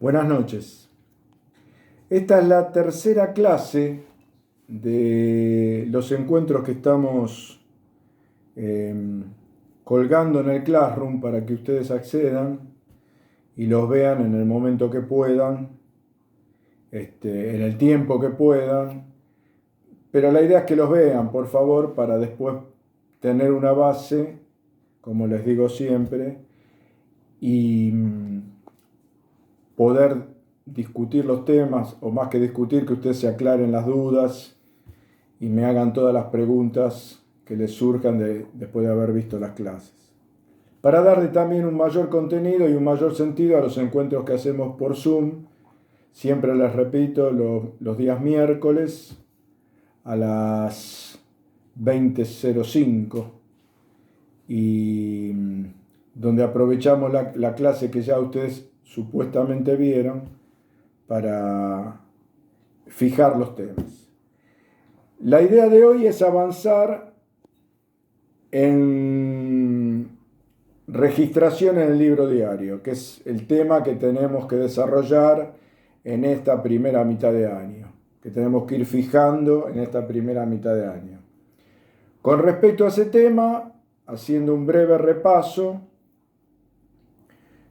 Buenas noches. Esta es la tercera clase de los encuentros que estamos colgando en el Classroom para que ustedes accedan y los vean en el momento que puedan, en el tiempo que puedan. Pero la idea es que los vean, por favor, para después tener una base, como les digo siempre, y poder discutir los temas, o más que discutir, que ustedes se aclaren las dudas y me hagan todas las preguntas que les surjan después de haber visto las clases. Para darle también un mayor contenido y un mayor sentido a los encuentros que hacemos por Zoom, siempre les repito, los días miércoles a las 20:05 y donde aprovechamos la clase que ya ustedes supuestamente vieron para fijar los temas. La idea de hoy es avanzar en registración en el libro diario, que es el tema que tenemos que desarrollar en esta primera mitad de año, que tenemos que ir fijando en esta primera mitad de año. Con respecto a ese tema, haciendo un breve repaso,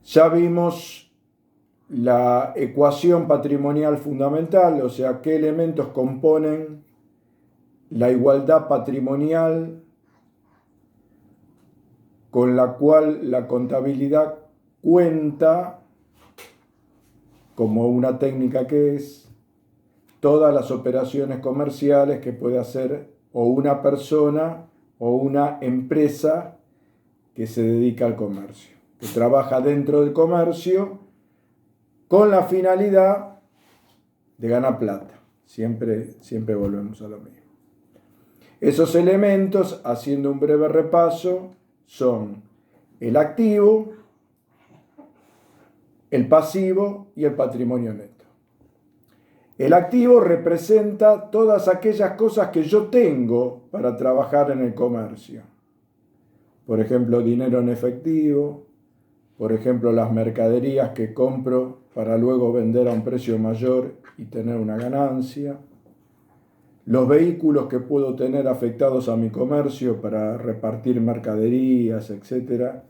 ya vimos la ecuación patrimonial fundamental, o sea, qué elementos componen la igualdad patrimonial con la cual la contabilidad cuenta, como una técnica que es, todas las operaciones comerciales que puede hacer o una persona o una empresa que se dedica al comercio, que trabaja dentro del comercio con la finalidad de ganar plata. Siempre volvemos a lo mismo. Esos elementos, haciendo un breve repaso, son el activo, el pasivo y el patrimonio neto. El activo representa todas aquellas cosas que yo tengo para trabajar en el comercio. Por ejemplo, dinero en efectivo, por ejemplo, las mercaderías que compro para luego vender a un precio mayor y tener una ganancia, los vehículos que puedo tener afectados a mi comercio para repartir mercaderías, etc.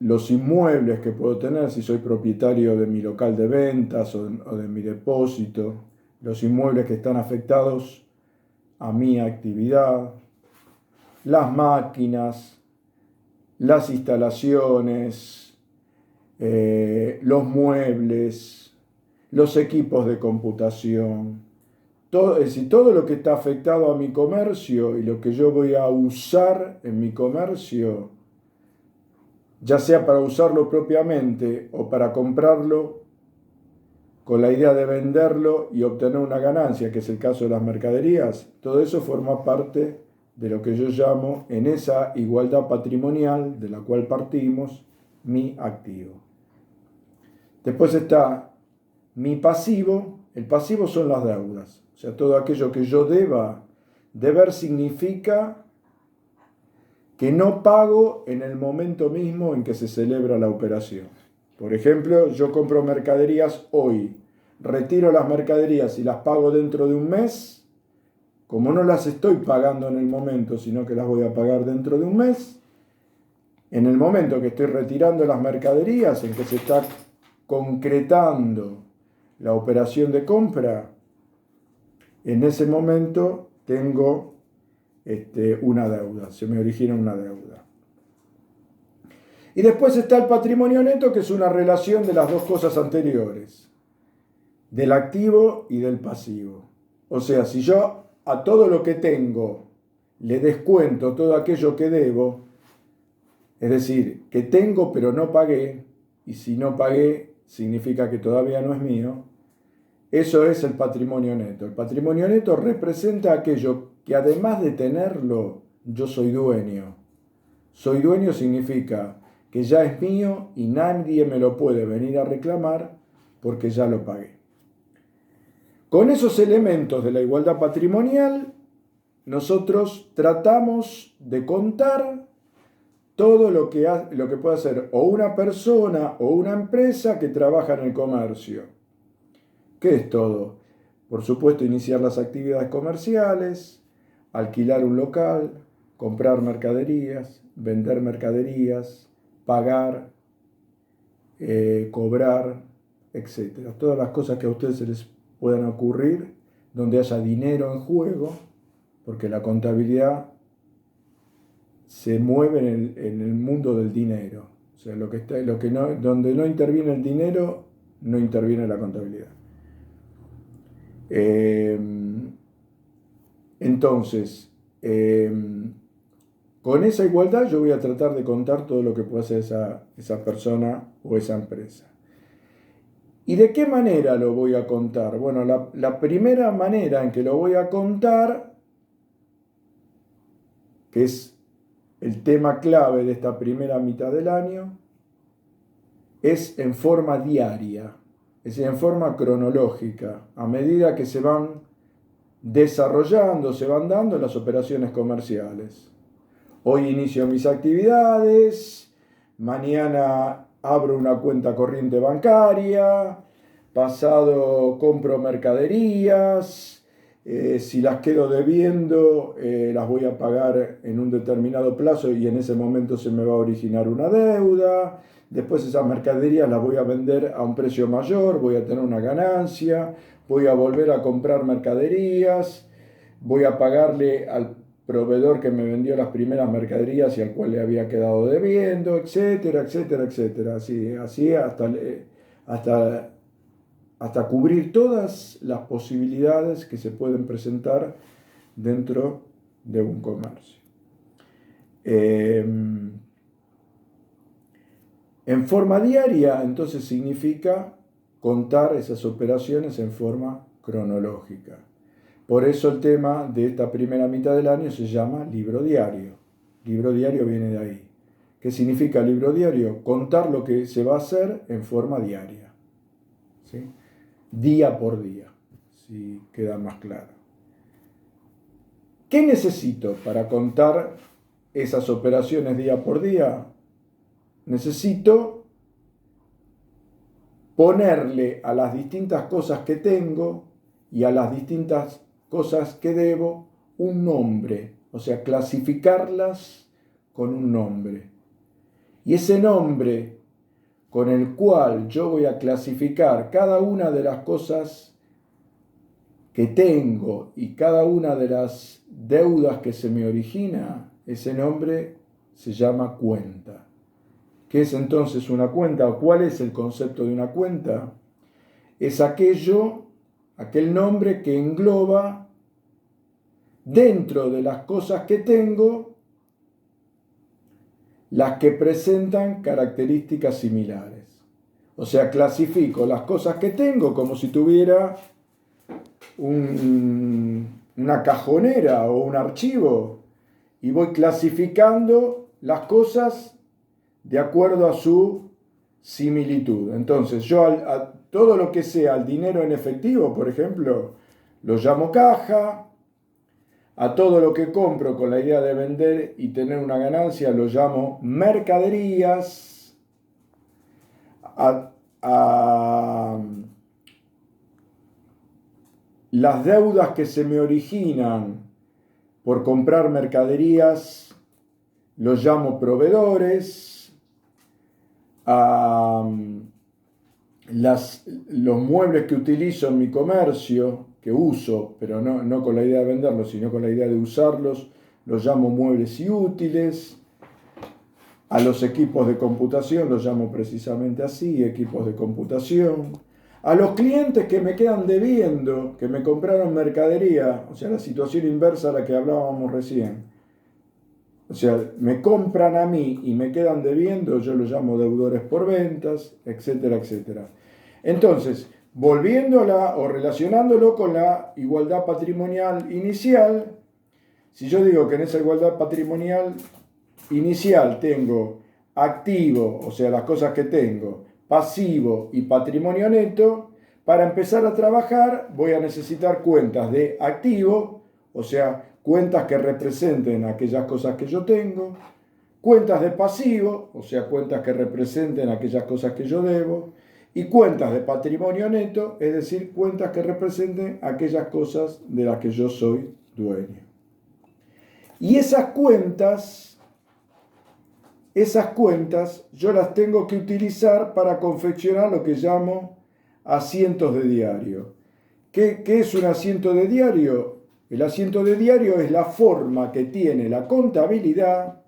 Los inmuebles que puedo tener si soy propietario de mi local de ventas o de mi depósito, los inmuebles que están afectados a mi actividad, las máquinas, las instalaciones, los muebles, los equipos de computación, es decir, todo lo que está afectado a mi comercio y lo que yo voy a usar en mi comercio, ya sea para usarlo propiamente o para comprarlo con la idea de venderlo y obtener una ganancia, que es el caso de las mercaderías, todo eso forma parte de lo que yo llamo, en esa igualdad patrimonial de la cual partimos, mi activo. Después está mi pasivo. El pasivo son las deudas, o sea, todo aquello que yo deba. Deber significa que no pago en el momento mismo en que se celebra la operación. Por ejemplo, yo compro mercaderías hoy, retiro las mercaderías y las pago dentro de un mes. Como no las estoy pagando en el momento, sino que las voy a pagar dentro de un mes, en el momento que estoy retirando las mercaderías, en que se está concretando la operación de compra, en ese momento tengo una deuda, se me origina una deuda. Y después está el patrimonio neto, que es una relación de las dos cosas anteriores, del activo y del pasivo. O sea, si yo a todo lo que tengo le descuento todo aquello que debo, es decir, que tengo pero no pagué, y si no pagué significa que todavía no es mío, eso es el patrimonio neto. El patrimonio neto representa aquello que además de tenerlo, yo soy dueño. Soy dueño significa que ya es mío y nadie me lo puede venir a reclamar porque ya lo pagué. Con esos elementos de la igualdad patrimonial, nosotros tratamos de contar todo lo que puede hacer o una persona o una empresa que trabaja en el comercio. ¿Qué es todo? Por supuesto, iniciar las actividades comerciales, alquilar un local, comprar mercaderías, vender mercaderías, pagar, cobrar, etc. Todas las cosas que a ustedes se les puedan ocurrir donde haya dinero en juego, porque la contabilidad se mueve en el mundo del dinero. O sea, donde no interviene el dinero, no interviene la contabilidad. Entonces, con esa igualdad yo voy a tratar de contar todo lo que puede hacer esa persona o esa empresa. ¿Y de qué manera lo voy a contar? Bueno, la primera manera en que lo voy a contar, que es el tema clave de esta primera mitad del año, es en forma diaria, es decir, en forma cronológica, a medida que se van desarrollando, se van dando las operaciones comerciales. Hoy inicio mis actividades, mañana abro una cuenta corriente bancaria, pasado compro mercaderías, si las quedo debiendo las voy a pagar en un determinado plazo y en ese momento se me va a originar una deuda, después esas mercaderías las voy a vender a un precio mayor, voy a tener una ganancia, voy a volver a comprar mercaderías, voy a pagarle al proveedor que me vendió las primeras mercaderías y al cual le había quedado debiendo, etcétera, etcétera, etcétera. Así hasta cubrir todas las posibilidades que se pueden presentar dentro de un comercio. En forma diaria, entonces, significa contar esas operaciones en forma cronológica. Por eso el tema de esta primera mitad del año se llama libro diario. Libro diario viene de ahí. ¿Qué significa libro diario? Contar lo que se va a hacer en forma diaria, ¿sí? Día por día, si queda más claro. ¿Qué necesito para contar esas operaciones día por día? Necesito ponerle a las distintas cosas que tengo y a las distintas cosas que debo un nombre, o sea, clasificarlas con un nombre. Y ese nombre con el cual yo voy a clasificar cada una de las cosas que tengo y cada una de las deudas que se me origina, ese nombre se llama cuenta. ¿Qué es entonces una cuenta? ¿O cuál es el concepto de una cuenta? Es aquel nombre que engloba dentro de las cosas que tengo las que presentan características similares. O sea, clasifico las cosas que tengo como si tuviera una cajonera o un archivo y voy clasificando las cosas de acuerdo a su similitud. Entonces, yo a todo lo que sea el dinero en efectivo, por ejemplo, lo llamo caja. A todo lo que compro con la idea de vender y tener una ganancia lo llamo mercaderías. A las deudas que se me originan por comprar mercaderías los llamo proveedores. Los muebles que utilizo en mi comercio, que uso, pero no con la idea de venderlos, sino con la idea de usarlos, los llamo muebles y útiles. A los equipos de computación los llamo precisamente así, equipos de computación. A los clientes que me quedan debiendo, que me compraron mercadería, o sea, la situación inversa a la que hablábamos recién. O sea, me compran a mí y me quedan debiendo, yo los llamo deudores por ventas, etcétera, etcétera. Entonces, volviéndola o relacionándolo con la igualdad patrimonial inicial, si yo digo que en esa igualdad patrimonial inicial tengo activo, o sea, las cosas que tengo, pasivo y patrimonio neto, para empezar a trabajar voy a necesitar cuentas de activo, o sea, cuentas que representen aquellas cosas que yo tengo, cuentas de pasivo, o sea, cuentas que representen aquellas cosas que yo debo, y cuentas de patrimonio neto, es decir, cuentas que representen aquellas cosas de las que yo soy dueño. Y esas cuentas yo las tengo que utilizar para confeccionar lo que llamo asientos de diario. ¿Qué es un asiento de diario? El asiento de diario es la forma que tiene la contabilidad,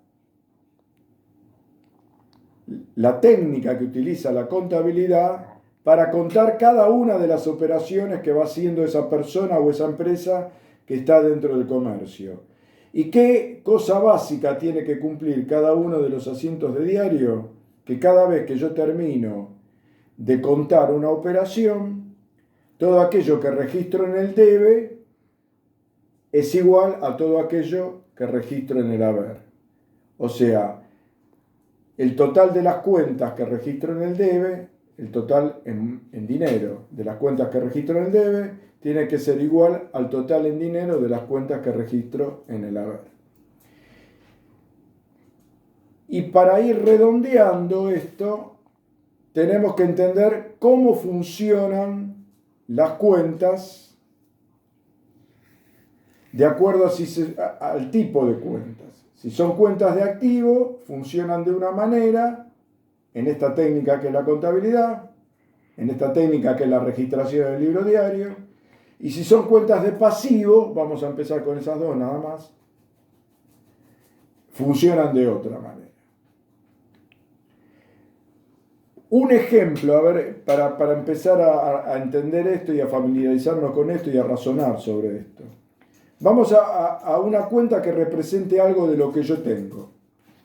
la técnica que utiliza la contabilidad para contar cada una de las operaciones que va haciendo esa persona o esa empresa que está dentro del comercio. ¿Y qué cosa básica tiene que cumplir cada uno de los asientos de diario? Que cada vez que yo termino de contar una operación, todo aquello que registro en el debe es igual a todo aquello que registro en el haber. O sea, el total de las cuentas que registro en el debe, el total en dinero de las cuentas que registro en el debe, tiene que ser igual al total en dinero de las cuentas que registro en el haber. Y para ir redondeando esto, tenemos que entender cómo funcionan las cuentas de acuerdo al tipo de cuentas. Si son cuentas de activo, funcionan de una manera, en esta técnica que es la contabilidad, en esta técnica que es la registración del libro diario. Y si son cuentas de pasivo, vamos a empezar con esas dos nada más, funcionan de otra manera. Un ejemplo, a ver, para empezar a entender esto y a familiarizarnos con esto y a razonar sobre esto. Vamos a una cuenta que represente algo de lo que yo tengo.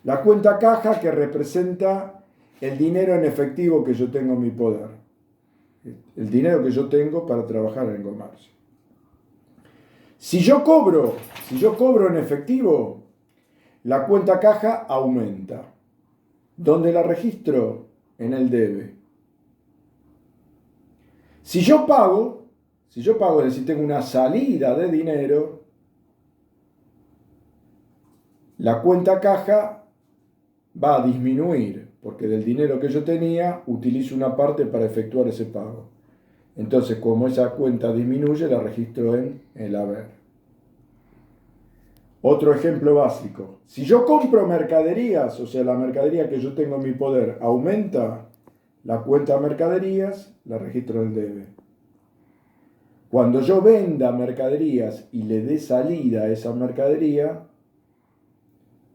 La cuenta caja, que representa el dinero en efectivo que yo tengo en mi poder. El dinero que yo tengo para trabajar en el comercio. Si yo cobro en efectivo, la cuenta caja aumenta. ¿Dónde la registro? En el debe. Si yo pago, es decir, tengo una salida de dinero, la cuenta caja va a disminuir, porque del dinero que yo tenía, utilizo una parte para efectuar ese pago. Entonces, como esa cuenta disminuye, la registro en el haber. Otro ejemplo básico. Si yo compro mercaderías, o sea, la mercadería que yo tengo en mi poder aumenta, la cuenta mercaderías la registro en el debe. Cuando yo venda mercaderías y le dé salida a esa mercadería,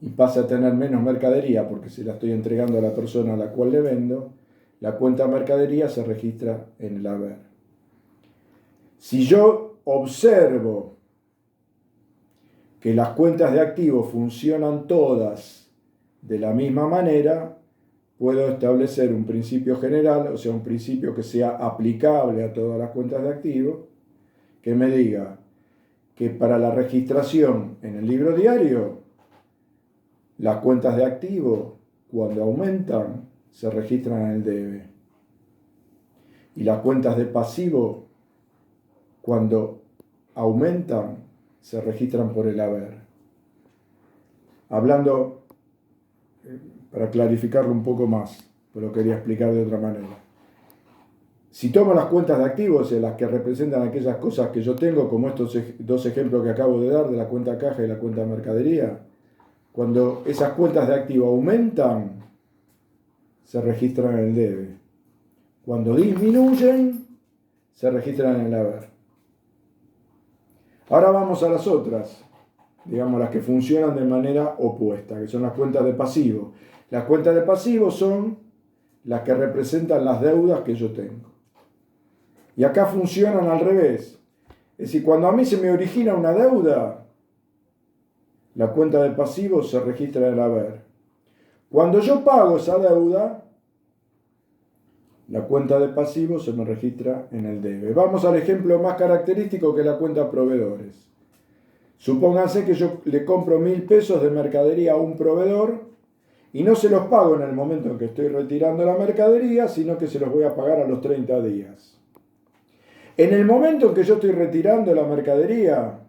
y pase a tener menos mercadería porque se la estoy entregando a la persona a la cual le vendo, la cuenta mercadería se registra en el haber. Si yo observo que las cuentas de activos funcionan todas de la misma manera, puedo establecer un principio general, o sea, un principio que sea aplicable a todas las cuentas de activos, que me diga que para la registración en el libro diario, las cuentas de activo, cuando aumentan, se registran en el debe. Y las cuentas de pasivo, cuando aumentan, se registran por el haber. Hablando, para clarificarlo un poco más, pero lo quería explicar de otra manera. Si tomo las cuentas de activos, las que representan aquellas cosas que yo tengo, como estos dos ejemplos que acabo de dar, de la cuenta caja y la cuenta mercadería, cuando esas cuentas de activo aumentan, se registran en el debe. Cuando disminuyen, se registran en el haber. Ahora vamos a las otras, digamos las que funcionan de manera opuesta, que son las cuentas de pasivo. Las cuentas de pasivo son las que representan las deudas que yo tengo. Y acá funcionan al revés. Es decir, cuando a mí se me origina una deuda, la cuenta de pasivo se registra en el haber. Cuando yo pago esa deuda, la cuenta de pasivo se me registra en el debe. Vamos al ejemplo más característico, que es la cuenta proveedores. Supónganse que yo le compro 1.000 pesos de mercadería a un proveedor y no se los pago en el momento en que estoy retirando la mercadería, sino que se los voy a pagar a los 30 días. En el momento en que yo estoy retirando la mercadería,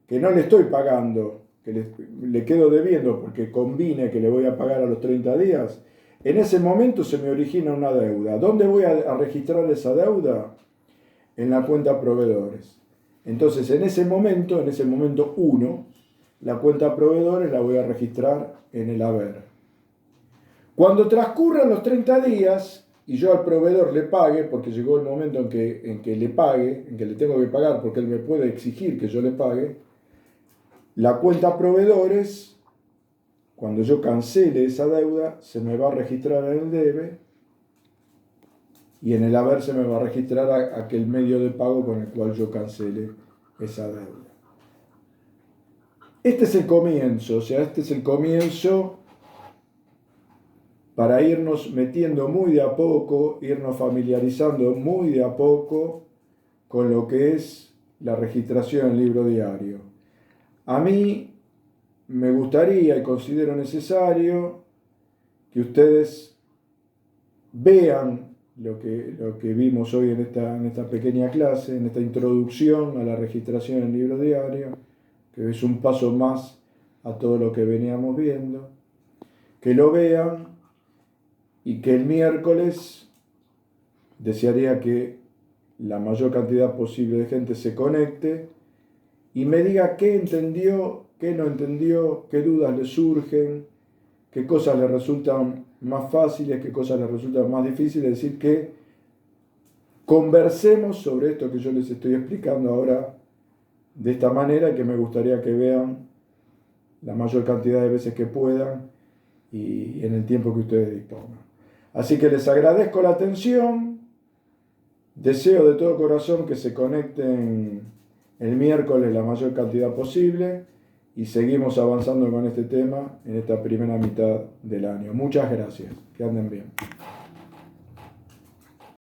que no le estoy pagando, le quedo debiendo porque combine que le voy a pagar a los 30 días, en ese momento se me origina una deuda. ¿Dónde voy a registrar esa deuda? En la cuenta proveedores. Entonces, en ese momento 1, la cuenta proveedores la voy a registrar en el haber. Cuando transcurran los 30 días y yo al proveedor le pague, porque llegó el momento en que le pague, en que le tengo que pagar porque él me puede exigir que yo le pague, la cuenta proveedores, cuando yo cancele esa deuda, se me va a registrar en el debe y en el haber se me va a registrar aquel medio de pago con el cual yo cancele esa deuda. Este es el comienzo, este es el comienzo para irnos metiendo muy de a poco, irnos familiarizando muy de a poco con lo que es la registración en libro diario. A mí me gustaría y considero necesario que ustedes vean lo que vimos hoy en esta pequeña clase, en esta introducción a la registración en libro diario, que es un paso más a todo lo que veníamos viendo, que lo vean y que el miércoles desearía que la mayor cantidad posible de gente se conecte y me diga qué entendió, qué no entendió, qué dudas le surgen, qué cosas le resultan más fáciles, qué cosas le resultan más difíciles. Es decir, que conversemos sobre esto que yo les estoy explicando ahora de esta manera y que me gustaría que vean la mayor cantidad de veces que puedan y en el tiempo que ustedes dispongan. Así que les agradezco la atención, deseo de todo corazón que se conecten el miércoles la mayor cantidad posible y seguimos avanzando con este tema en esta primera mitad del año. Muchas gracias, que anden bien.